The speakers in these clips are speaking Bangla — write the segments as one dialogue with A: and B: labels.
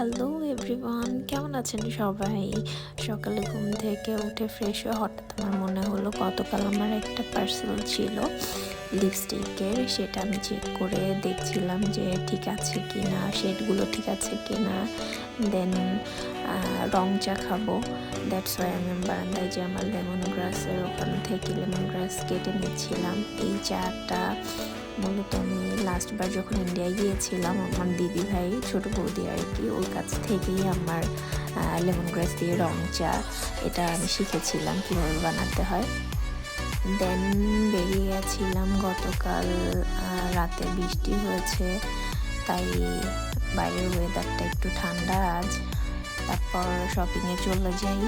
A: হ্যালো এভরিওয়ান, কেমন আছেন সবাই? সকালে ঘুম থেকে উঠে ফ্রেশ হয়ে হঠাৎ আমার মনে হলো গতকাল আমার একটা পার্সেল ছিল লিপস্টিকের। সেটা আমি চেক করে দেখছিলাম যে ঠিক আছে কি না, শেডগুলো ঠিক আছে কি না। দেন রং চা খাবো। দ্যাটস ওয়াই আমি বারান্দায় যে আমার লেমন গ্রাসের ওখান থেকে লেমন গ্রাস কেটে নিচ্ছিলাম। এই চাটা মূলত আমি লাস্টবার যখন ইন্ডিয়ায় গিয়েছিলাম আমার দিদি ভাই ছোটো বৌদি আর কি, ওর কাছ থেকেই আমার লেমন গ্রাস দিয়ে রং চা এটা আমি শিখেছিলাম কীভাবে বানাতে হয়। দেন বেরিয়ে গেছিলাম। গতকাল রাতে বৃষ্টি হয়েছে, তাই বাইরের ওয়েদারটা একটু ঠান্ডা আজ। তারপর শপিংয়ে চলে যাই।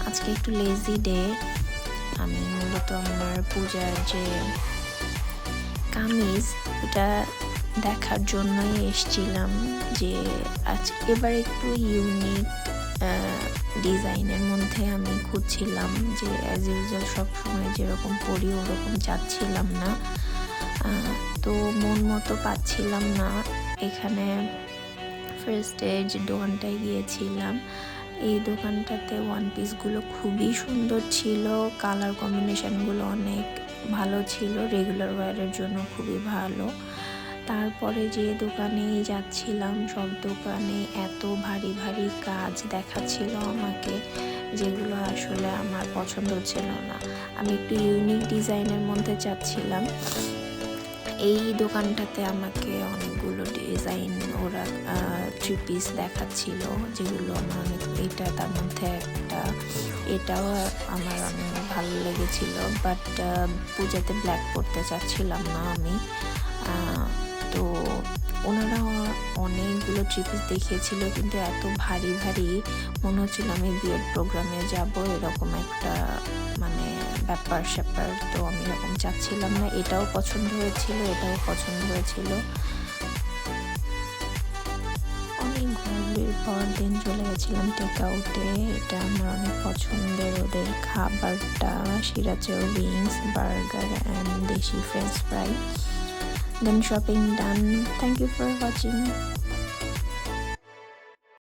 A: আজকে একটু লেজি ডে। আমি মূলত আমার পূজার যে কামিজ এটা দেখার জন্যই এসেছিলাম যে এবার একটু ইউনিক ডিজাইনের মধ্যে আমি খুঁজছিলাম যে অ্যাজ ইউজুয়াল সবসময় যেরকম পরি ওরকম চাচ্ছিলাম না, তো মন মতো পাচ্ছিলাম না। এখানে ফার্স্টে যে দোকানটায় গিয়েছিলাম, এই দোকানটাতে ওয়ান পিসগুলো খুবই সুন্দর ছিল, কালার কম্বিনেশনগুলো অনেক ভালো ছিল, রেগুলার ওয়্যারের জন্য খুবই ভালো। তারপরে যে দোকানেই যাচ্ছিলাম সব দোকানে এত ভারী ভারী কাজ দেখাচ্ছিল আমাকে, যেগুলো আসলে আমার পছন্দ ছিল না। আমি একটু ইউনিক ডিজাইনের মধ্যে চাচ্ছিলাম। এই দোকানটাতে আমাকে অনেকগুলো ডিজাইন ওরা থ্রি পিস দেখাচ্ছিল, যেগুলো আমার অনেক, এটা তার মধ্যে একটা, এটাও আমার অনেক ভালো লেগেছিল। বাট পূজাতে ব্ল্যাক পরতে চাচ্ছিলাম না আমি। তো ওনারা অনেকগুলো থ্রি পিস দেখিয়েছিল, কিন্তু এত ভারী ভারী মনে হচ্ছিল আমি বিয়ের প্রোগ্রামে যাব, এরকম একটা মানে ব্যাপার স্যাপার। তো আমি এরকম চাচ্ছিলাম না। এটাও পছন্দ হয়েছিল, এটাও পছন্দ হয়েছিল। অনেক ঘুরের পর দিন চলে গেছিলাম টেক আউটে। এটা আমার অনেক পছন্দের, ওদের খাবারটা সিরাচের উইংস, বার্গার অ্যান্ড দেশি French fry. Then shopping done. Thank you for watching.